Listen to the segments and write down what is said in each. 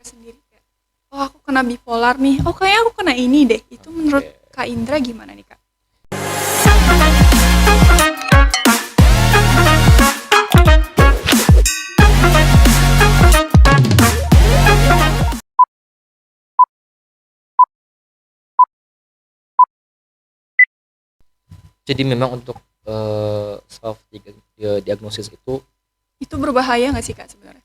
sendiri kayak, oh aku kena bipolar nih, oh kayaknya aku kena ini deh. Itu menurut Oke. Kak Indra gimana nih Kak? Jadi memang untuk self diagnosis itu, Itu berbahaya nggak sih Kak sebenarnya?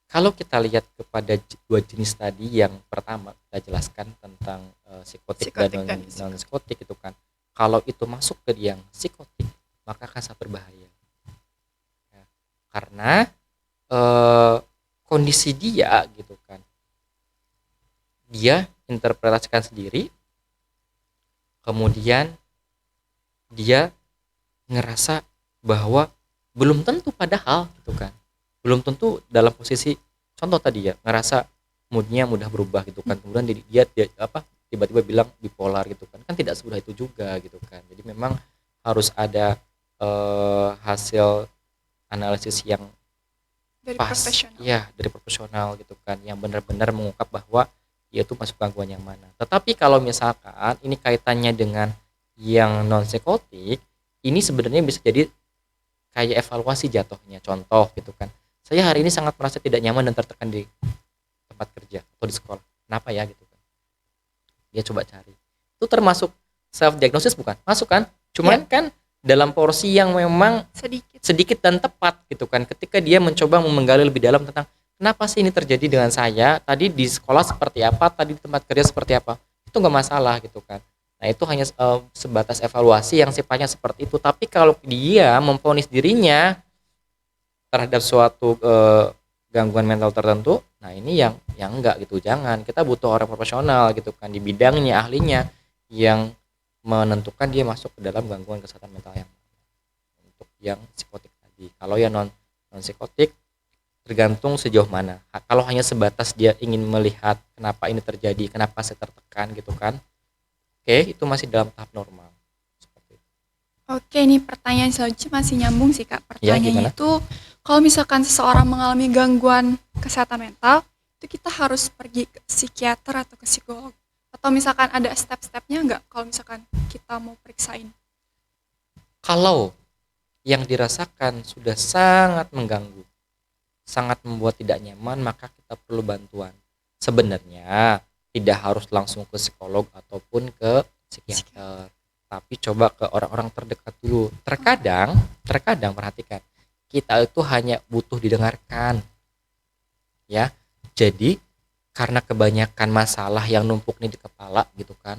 kalau kita lihat kepada dua jenis tadi, yang pertama kita jelaskan tentang psikotik dan Psikotik dan non psikotik. psikotik itu kan, kalau itu masuk ke yang psikotik maka akan sangat berbahaya. Ya, karena eh, kondisi dia gitu kan, dia interpretasikan sendiri, kemudian dia ngerasa bahwa belum tentu, padahal gitu kan, belum tentu dalam posisi contoh tadi ya, ngerasa moodnya mudah berubah gitu kan, kemudian dia apa, tiba-tiba bilang bipolar gitu kan, kan tidak semudah itu juga gitu kan. Jadi memang harus ada hasil analisis yang Dari pas profesional. ya dari profesional gitu kan, yang benar-benar mengungkap bahwa dia itu masuk gangguan yang mana. Tetapi kalau misalkan ini kaitannya dengan yang non psikotik, ini sebenarnya bisa jadi kayak evaluasi jatuhnya. Contoh gitu kan, saya hari ini sangat merasa tidak nyaman dan tertekan di tempat kerja atau di sekolah, kenapa ya gitu kan, dia coba cari, itu termasuk self diagnosis bukan, masuk kan, Ya, cuman kan dalam porsi yang memang sedikit. sedikit dan tepat gitu kan, ketika dia mencoba menggali lebih dalam tentang kenapa sih ini terjadi dengan saya, tadi di sekolah seperti apa, tadi di tempat kerja seperti apa, itu nggak masalah gitu kan. Nah itu hanya sebatas evaluasi yang sifatnya seperti itu. Tapi kalau dia memvonis dirinya terhadap suatu gangguan mental tertentu, nah ini yang enggak gitu, jangan. Kita butuh orang profesional gitu kan di bidangnya, ahlinya, yang menentukan dia masuk ke dalam gangguan kesehatan mental yang untuk yang psikotik tadi. Kalau yang non psikotik, tergantung sejauh mana. Kalau hanya sebatas dia ingin melihat kenapa ini terjadi, kenapa saya tertekan gitu kan, oke, itu masih dalam tahap normal. Seperti itu. Oke, ini pertanyaan selanjutnya masih nyambung sih Kak. Ya, Pertanyaannya gimana? itu, kalau misalkan seseorang mengalami gangguan kesehatan mental, itu kita harus pergi ke psikiater atau ke psikolog? Atau misalkan ada step-stepnya nggak kalau misalkan kita mau periksain? Kalau yang dirasakan sudah sangat mengganggu, sangat membuat tidak nyaman, maka kita perlu bantuan. Sebenarnya tidak harus langsung ke psikolog ataupun ke Psikiater. psikiater, tapi coba ke orang-orang terdekat dulu. Terkadang perhatikan, kita itu hanya butuh didengarkan, ya. Jadi karena kebanyakan masalah yang numpuk nih di kepala gitu kan,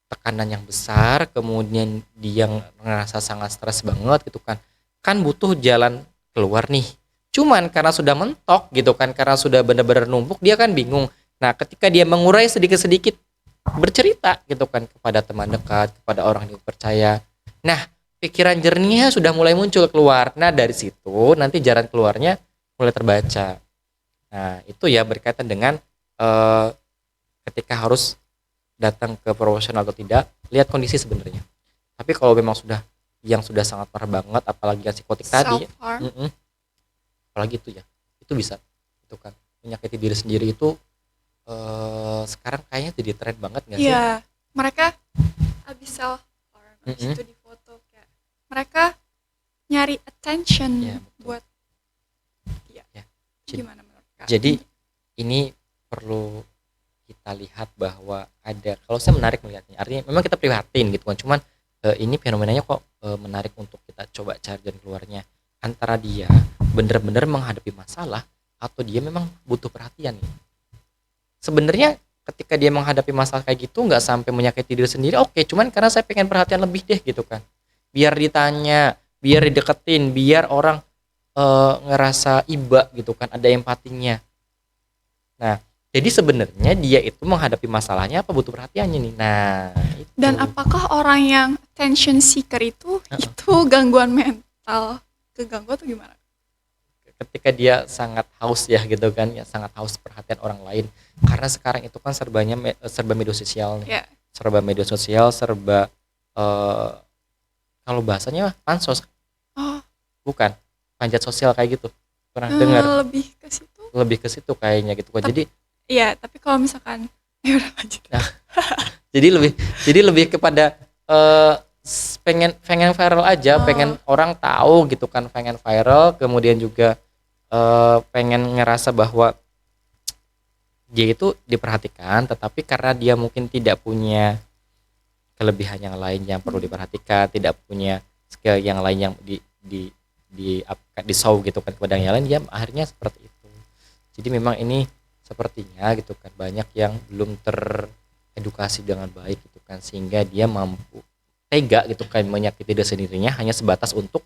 tekanan yang besar, kemudian dia ngerasa sangat stres banget gitu kan, kan butuh jalan keluar nih, cuman karena sudah mentok gitu kan, karena sudah benar-benar numpuk, dia kan bingung. Nah ketika dia mengurai sedikit-sedikit, bercerita gitu kan kepada teman dekat, kepada orang yang dipercaya, nah pikiran jernihnya sudah mulai muncul keluar. Nah dari situ nanti jalan keluarnya mulai terbaca. Nah itu ya berkaitan dengan eh, ketika harus datang ke profesional atau tidak, lihat kondisi sebenarnya. Tapi kalau memang sudah yang sudah sangat parah banget, apalagi yang psikotik tadi, Self-harm. mm-mm, apalagi itu ya, itu bisa, itu kan menyakiti diri sendiri itu sekarang kayaknya jadi tren banget nggak sih? Iya, mereka habis self-harm, habis Mm-mm, itu difoto kayak mereka nyari ya attention betul. buat, ya, Ya. gimana menurut Kak? Jadi ini perlu kita lihat bahwa ada, kalau saya menarik melihatnya, artinya memang kita prihatin gitu kan, cuman ini fenomenanya kok menarik untuk kita coba cari jalan keluarnya, antara dia benar-benar menghadapi masalah atau dia memang butuh perhatian nih. Sebenarnya ketika dia menghadapi masalah kayak gitu nggak sampai menyakiti diri sendiri, oke, cuman karena saya pengen perhatian lebih deh gitu kan, biar ditanya, biar dideketin, biar orang ngerasa iba gitu kan, ada empatinya. Nah, jadi sebenarnya dia itu menghadapi masalahnya apa butuh perhatiannya nih. Nah, itu. Dan apakah orang yang attention seeker itu Heeh. itu gangguan mental keganggu atau gimana? Ketika dia sangat haus ya gitu kan, ya sangat haus perhatian orang lain. Karena sekarang itu kan serba media sosial nih. Ya. Serba media sosial, serba eh, kalau bahasanya pansos, Oh, bukan panjat sosial kayak gitu. Pernah dengar? lebih ke situ. Lebih ke situ kayaknya gitu kan. Tep- Jadi Iya, tapi kalau misalkan ya udah lanjut. Nah, jadi lebih kepada pengen pengen viral aja, Oh, pengen orang tahu gitu kan, pengen viral, kemudian juga pengen ngerasa bahwa dia itu diperhatikan, tetapi karena dia mungkin tidak punya kelebihan yang lain yang perlu diperhatikan, tidak punya skill yang lain yang di show gitu kan kepada yang lain, dia akhirnya seperti itu. Jadi memang ini sepertinya gitu kan banyak yang belum teredukasi dengan baik gitu kan, sehingga dia mampu tega gitu kan menyakiti diri sendirinya hanya sebatas untuk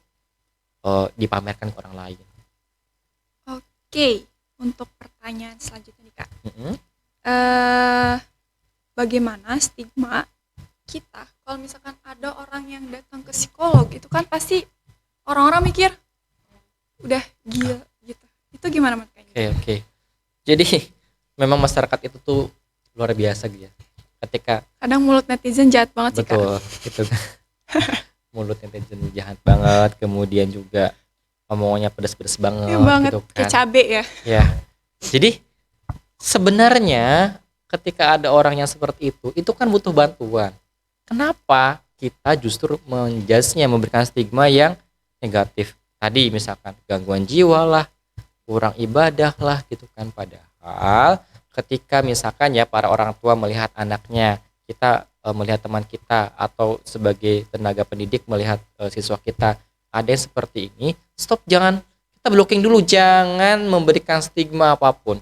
dipamerkan ke orang lain. oke. Untuk pertanyaan selanjutnya nih Kak. Mm-mm. Eh, bagaimana stigma kita kalau misalkan ada orang yang datang ke psikolog itu kan pasti orang-orang mikir udah gila gitu. Itu gimana menurut Kak? Oke, oke. Jadi memang masyarakat itu tuh luar biasa gitu ya. Ketika Kadang mulut netizen jahat banget sih Kak. betul gitu kan. Mulut netizen jahat banget, kemudian juga omongannya pedas-pedas banget Iya banget gitu kayak kan. cabe ya. Ya. Jadi sebenarnya ketika ada orang yang seperti itu kan butuh bantuan. Kenapa kita justru menjudge-nya, memberikan stigma yang negatif? Tadi misalkan gangguan jiwa lah, kurang ibadah lah gitu kan. Padahal ketika misalkan ya para orang tua melihat anaknya, kita melihat teman kita, atau sebagai tenaga pendidik melihat siswa kita ada yang seperti ini, stop, jangan, kita blocking dulu, jangan memberikan stigma apapun.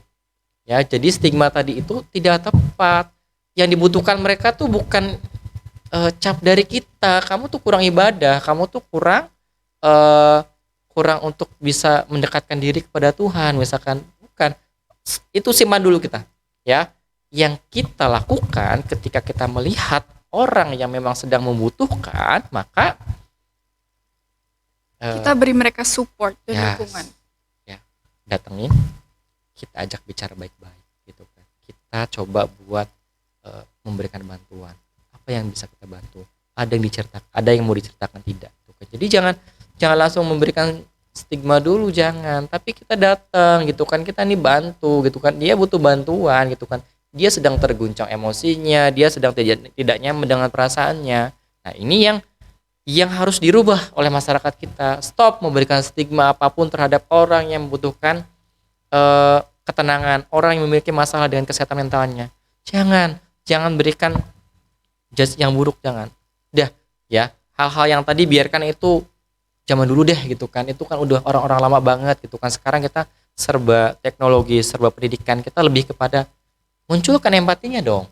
Ya, jadi stigma tadi itu tidak tepat. Yang dibutuhkan mereka tuh bukan cap dari kita, kamu tuh kurang ibadah, kamu tuh kurang eh, kurang untuk bisa mendekatkan diri kepada Tuhan misalkan, bukan. Itu simpan dulu kita, ya. Yang kita lakukan ketika kita melihat orang yang memang sedang membutuhkan, maka Kita beri mereka support dan yes, dukungan. ya, datengin, kita ajak bicara baik-baik gitu kan, kita coba buat memberikan bantuan, apa yang bisa kita bantu, ada yang diceritakan, ada yang mau diceritakan, tidak gitu kan. Jadi jangan jangan langsung memberikan stigma dulu, jangan, tapi kita datang gitu kan, kita nih bantu gitu kan, dia butuh bantuan gitu kan, dia sedang terguncang emosinya, dia sedang tidak nyaman dengan perasaannya. Nah, ini yang harus dirubah oleh masyarakat kita. Stop memberikan stigma apapun terhadap orang yang membutuhkan ketenangan, orang yang memiliki masalah dengan kesehatan mentalnya. Jangan berikan judge yang buruk, jangan. Udah, ya, hal-hal yang tadi biarkan itu zaman dulu deh gitu kan. Itu kan udah orang-orang lama banget gitu kan. Sekarang kita serba teknologi, serba pendidikan, kita lebih kepada munculkan empatinya dong.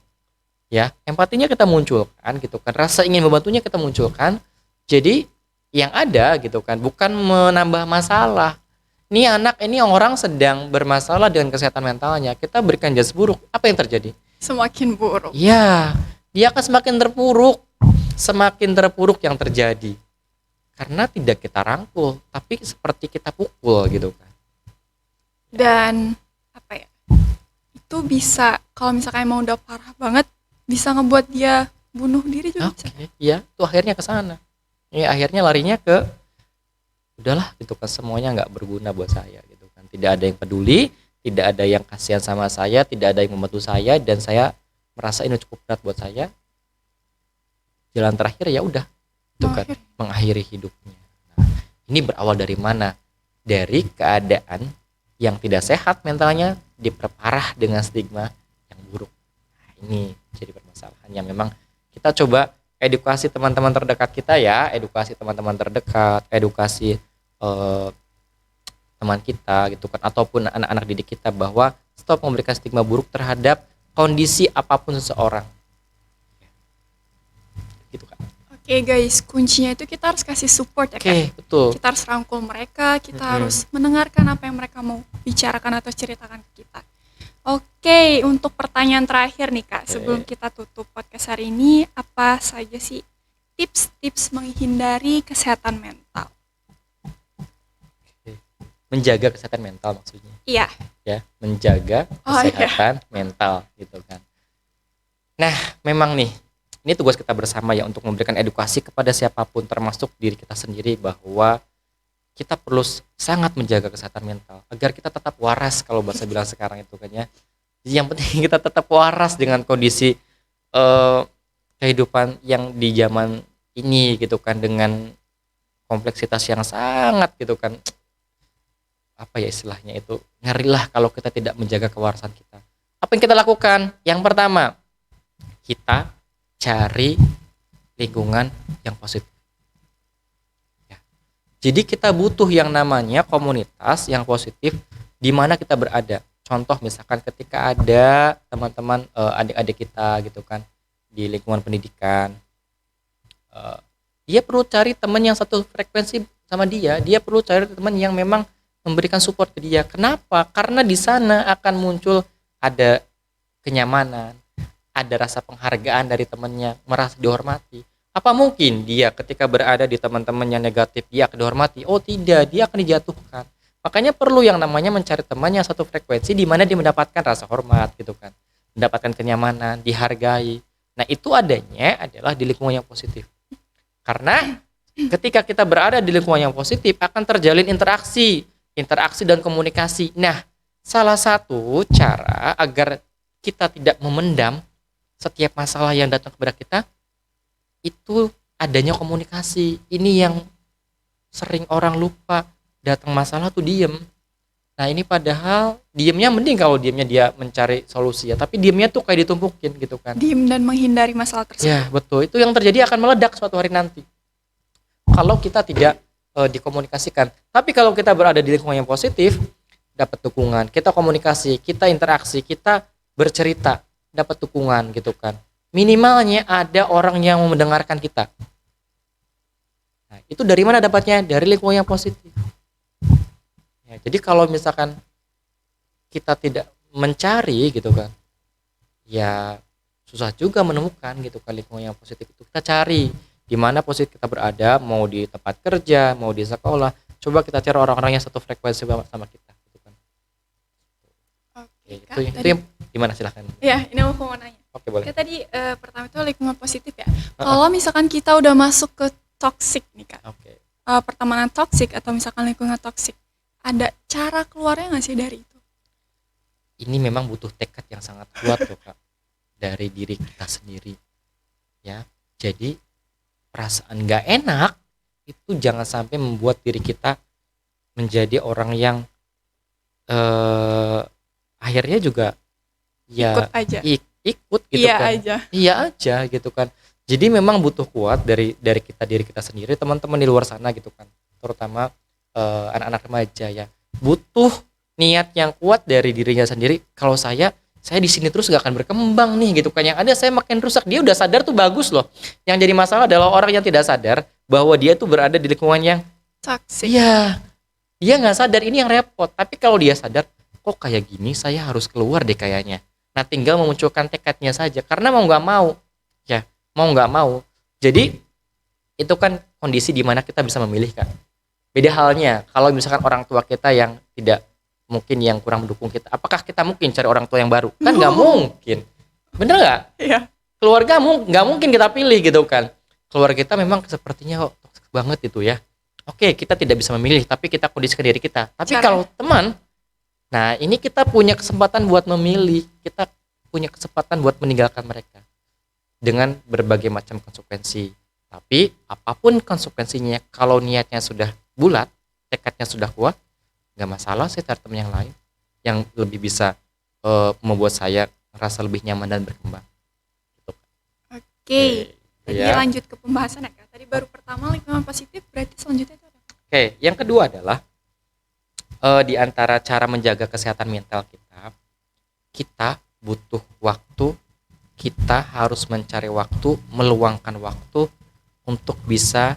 Ya, empatinya kita munculkan gitu kan. Rasa ingin membantunya kita munculkan. Jadi yang ada gitu kan bukan menambah masalah. Ini anak, ini orang sedang bermasalah dengan kesehatan mentalnya, kita berikan jas buruk, apa yang terjadi? Semakin buruk. Ya, dia akan semakin terpuruk yang terjadi karena tidak kita rangkul, tapi seperti kita pukul gitu kan. Dan apa ya? Itu bisa kalau misalkan emang udah parah banget bisa ngebuat dia bunuh diri juga bisa. Oke, ya, itu akhirnya ke sana. Ya, akhirnya larinya ke udahlah gitu kan, semuanya nggak berguna buat saya gitu kan, tidak ada yang peduli, tidak ada yang kasihan sama saya, tidak ada yang membantu saya, dan saya merasa ini cukup berat buat saya. Jalan terakhir ya udah itu kan, mengakhiri hidupnya. Nah, ini berawal dari mana? Dari keadaan yang tidak sehat mentalnya diperparah dengan stigma yang buruk. Nah, ini jadi permasalahan yang memang kita coba edukasi teman-teman terdekat kita, ya, edukasi teman-teman terdekat, edukasi teman kita gitu kan, ataupun anak-anak didik kita, bahwa stop memberikan stigma buruk terhadap kondisi apapun seseorang gitu kan. Oke guys, kuncinya itu kita harus kasih support ya Oke, kan. betul. Kita harus rangkul mereka, kita harus mendengarkan apa yang mereka mau bicarakan atau ceritakan ke kita. Oke, untuk pertanyaan terakhir nih Kak, sebelum kita tutup podcast hari ini, apa saja sih tips-tips menghindari kesehatan mental? Menjaga kesehatan mental maksudnya, Iya. ya, menjaga kesehatan mental gitu kan. Nah, memang nih, ini tugas kita bersama ya, untuk memberikan edukasi kepada siapapun termasuk diri kita sendiri, bahwa kita perlu sangat menjaga kesehatan mental agar kita tetap waras, kalau bahasa bilang sekarang itu kan ya. Jadi yang penting kita tetap waras dengan kondisi eh, kehidupan yang di zaman ini gitu kan, dengan kompleksitas yang sangat gitu kan, apa ya istilahnya itu, ngerilah kalau kita tidak menjaga kewarasan kita. Apa yang kita lakukan? Yang pertama, kita cari lingkungan yang positif. Ya. Jadi kita butuh yang namanya komunitas yang positif di mana kita berada. Contoh misalkan ketika ada teman-teman adik-adik kita gitu kan di lingkungan pendidikan, eh, dia perlu cari teman yang satu frekuensi sama dia. Dia perlu cari teman yang memang memberikan support ke dia. Kenapa? Karena di sana akan muncul ada kenyamanan, ada rasa penghargaan dari temannya, merasa dihormati. Apa mungkin dia ketika berada di teman-teman yang negatif dia akan dihormati? Oh tidak, dia akan dijatuhkan. Makanya perlu yang namanya mencari teman yang satu frekuensi di mana dia mendapatkan rasa hormat gitu kan, mendapatkan kenyamanan, dihargai. Nah itu adanya adalah di lingkungan yang positif. Karena ketika kita berada di lingkungan yang positif akan terjalin interaksi dan komunikasi. Nah, salah satu cara agar kita tidak memendam setiap masalah yang datang kepada kita itu adanya komunikasi. Ini yang sering orang lupa, datang masalah tuh diem. Nah, ini padahal diemnya mending kalau diemnya dia mencari solusi ya, tapi diemnya tuh kayak ditumpukin gitu kan. Diem dan menghindari masalah tersebut. Ya, betul. Itu yang terjadi akan meledak suatu hari nanti. Kalau kita tidak dikomunikasikan. Tapi kalau kita berada di lingkungan yang positif, dapat dukungan, kita komunikasi, kita interaksi, kita bercerita, dapat dukungan gitu kan. Minimalnya ada orang yang mau mendengarkan kita. Nah, itu dari mana dapatnya? Dari lingkungan yang positif. Ya, jadi kalau misalkan kita tidak mencari gitu kan, ya susah juga menemukan gitu kan lingkungan yang positif itu. Kita cari di mana posisi kita berada, mau di tempat kerja, mau di sekolah, coba kita cari orang-orang yang satu frekuensi sama kita gitu kan. Oke, Oke, Kak, itu tadi, yang gimana silahkan. ya ini aku mau nanya. Oke, boleh. Ya tadi pertama itu lingkungan positif ya. Kalau misalkan kita udah masuk ke toxic nih Kak, Oke. pertemanan toxic atau misalkan lingkungan toxic, ada cara keluarnya nggak sih dari itu? Ini memang butuh tekad yang sangat kuat loh Kak, dari diri kita sendiri. Ya, jadi perasaan nggak enak itu jangan sampai membuat diri kita menjadi orang yang akhirnya juga ya Ikut aja. ikut gitu Iya kan. aja. Iya aja gitu kan. Jadi memang butuh kuat dari diri kita sendiri, teman-teman di luar sana gitu kan, terutama anak-anak remaja ya, butuh niat yang kuat dari dirinya sendiri. Kalau saya di sini terus gak akan berkembang nih gitu kan, yang ada saya makin rusak. Dia udah sadar tuh bagus loh, yang jadi masalah adalah orang yang tidak sadar bahwa dia tuh berada di lingkungan yang Toxic. iya, dia nggak sadar, ini yang repot. Tapi kalau dia sadar, kok kayak gini saya harus keluar deh kayaknya. Nah tinggal memunculkan tekadnya saja, karena mau nggak mau ya, mau nggak mau. Jadi itu kan kondisi di mana kita bisa memilih kan. Beda halnya kalau misalkan orang tua kita yang tidak, mungkin yang kurang mendukung kita, apakah kita mungkin cari orang tua yang baru? Kan nggak mungkin, bener nggak? Iya. Keluarga nggak mungkin kita pilih gitu kan. Keluarga kita memang sepertinya kok toksik banget itu ya. Oke, kita tidak bisa memilih, tapi kita kondisikan diri kita. Tapi kalau teman, nah ini kita punya kesempatan buat memilih, kita punya kesempatan buat meninggalkan mereka dengan berbagai macam konsekuensi. Tapi apapun konsekuensinya, kalau niatnya sudah bulat, tekadnya sudah kuat, nggak masalah sih cari teman yang lain yang lebih bisa membuat saya merasa lebih nyaman dan berkembang. Oke. Jadi Ya. lanjut ke pembahasan ya Kak. Tadi baru pertama lingkungan positif, berarti selanjutnya itu apa? Oke, yang kedua adalah di antara cara menjaga kesehatan mental kita, kita butuh waktu, kita harus mencari waktu, meluangkan waktu untuk bisa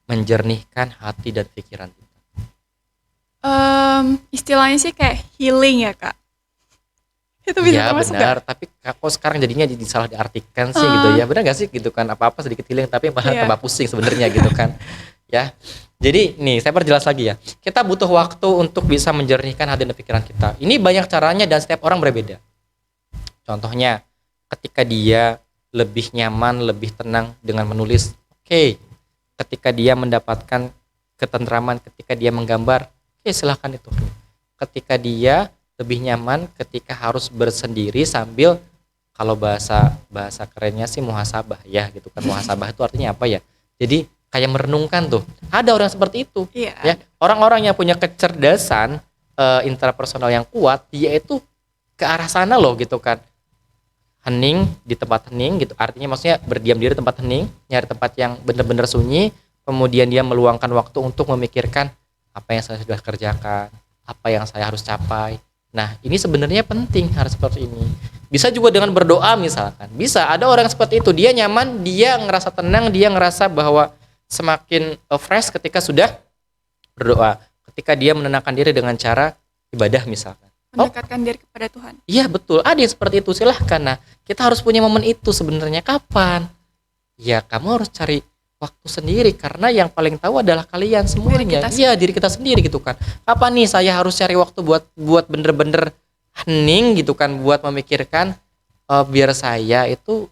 menjernihkan hati dan pikiran kita. Istilahnya sih kayak healing ya Kak. Itu bisa Iya termasuk benar, nggak? tapi kok sekarang jadinya jadi salah diartikan sih gitu ya. Benar gak sih gitu kan, apa-apa sedikit healing tapi malah Iya. tambah pusing sebenarnya gitu kan. Ya. Jadi nih saya perjelas lagi ya. Kita butuh waktu untuk bisa menjernihkan hati dan pikiran kita. Ini banyak caranya dan setiap orang berbeda. Contohnya ketika dia lebih nyaman, lebih tenang dengan menulis, oke. Ketika dia mendapatkan ketentraman ketika dia menggambar, oke, silahkan itu. Ketika dia lebih nyaman ketika harus bersendiri sambil, kalau bahasa bahasa kerennya sih muhasabah ya gitu kan. Muhasabah itu artinya apa ya? Jadi kayak merenungkan tuh. Ada orang seperti itu Iya. ya. Orang-orang yang punya kecerdasan intrapersonal yang kuat, dia itu ke arah sana loh gitu kan. Hening di tempat hening gitu. Artinya maksudnya berdiam diri di tempat hening, nyari tempat yang benar-benar sunyi, kemudian dia meluangkan waktu untuk memikirkan apa yang saya sudah kerjakan, apa yang saya harus capai. Nah, ini sebenarnya penting harus seperti ini. Bisa juga dengan berdoa misalkan. Bisa, ada orang seperti itu, dia nyaman, dia ngerasa tenang, dia ngerasa bahwa semakin fresh ketika sudah berdoa. Ketika dia menenangkan diri dengan cara ibadah misalkan. Mendekatkan diri kepada Tuhan. Iya betul, ada yang seperti itu, silahkan. Nah, kita harus punya momen itu sebenarnya. Kapan? Ya kamu harus cari waktu sendiri, karena yang paling tahu adalah kalian semuanya. Iya, diri kita sendiri gitu kan. Kapan nih saya harus cari waktu buat bener-bener hening gitu kan, buat memikirkan biar saya itu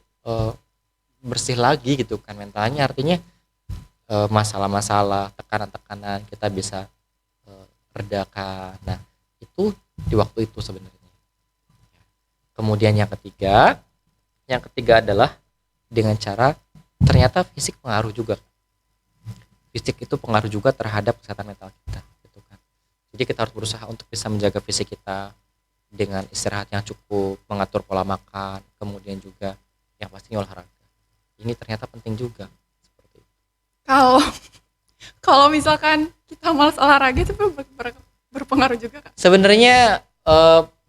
bersih lagi gitu kan mentalnya. Artinya masalah-masalah, tekanan-tekanan kita bisa redakan. Nah, itu di waktu itu sebenarnya. Kemudian yang ketiga adalah dengan cara, ternyata fisik pengaruh juga. Fisik itu pengaruh juga terhadap kesehatan mental kita, gitu kan. Jadi kita harus berusaha untuk bisa menjaga fisik kita dengan istirahat yang cukup, mengatur pola makan, kemudian juga yang pastinya olahraga. Ini ternyata penting juga. Seperti itu. Kalau misalkan kita malas olahraga itu berpengaruh juga, Kak. Sebenarnya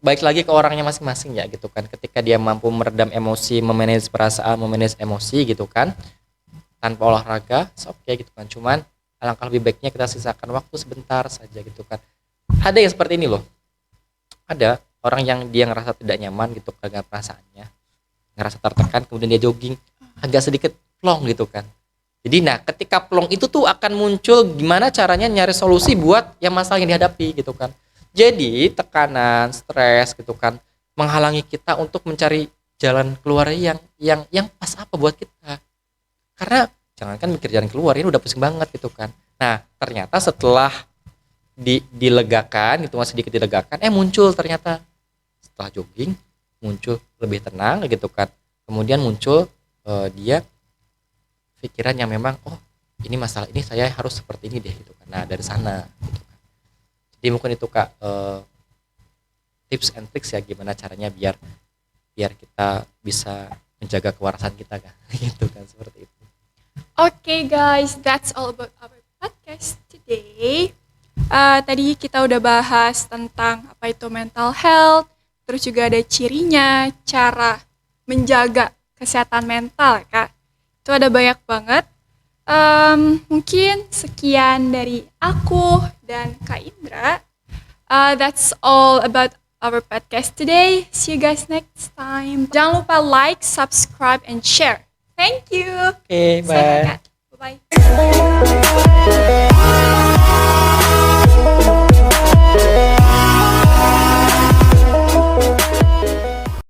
baik lagi ke orangnya masing-masing ya gitu kan. Ketika dia mampu meredam emosi, memanage perasaan, memanage emosi gitu kan, tanpa olahraga, oke gitu kan. Cuman alangkah lebih baiknya kita sisakan waktu sebentar saja gitu kan. Ada yang seperti ini loh. Ada orang yang dia ngerasa tidak nyaman gitu dengan perasaannya, ngerasa tertekan, kemudian dia jogging agak sedikit plong gitu kan. Jadi nah ketika plong itu tuh akan muncul gimana caranya nyari solusi buat yang masalah yang dihadapi gitu kan. Jadi tekanan, stres gitu kan menghalangi kita untuk mencari jalan keluar yang pas apa buat kita. Karena jangankan mikir jalan keluar, ini udah pusing banget gitu kan. Nah, ternyata setelah dilegakan gitu, masih sedikit dilegakan, muncul ternyata setelah jogging muncul lebih tenang gitu kan. Kemudian muncul dia pikiran yang memang ini masalah ini saya harus seperti ini deh gitu kan. Nah, dari sana gitu kan. Jadi mungkin itu Kak tips and tricks ya gimana caranya biar kita bisa menjaga kewarasan kita kan. Gitu kan, seperti itu. Okay guys, that's all about our podcast today. Tadi kita udah bahas tentang apa itu mental health, terus juga ada cirinya, cara menjaga kesehatan mental, Kak. Itu ada banyak banget. Mungkin sekian dari aku dan Kak Indra. That's all about our podcast today. See you guys next time. Jangan lupa like, subscribe, and share. Thank you. Oke, bye. Bye.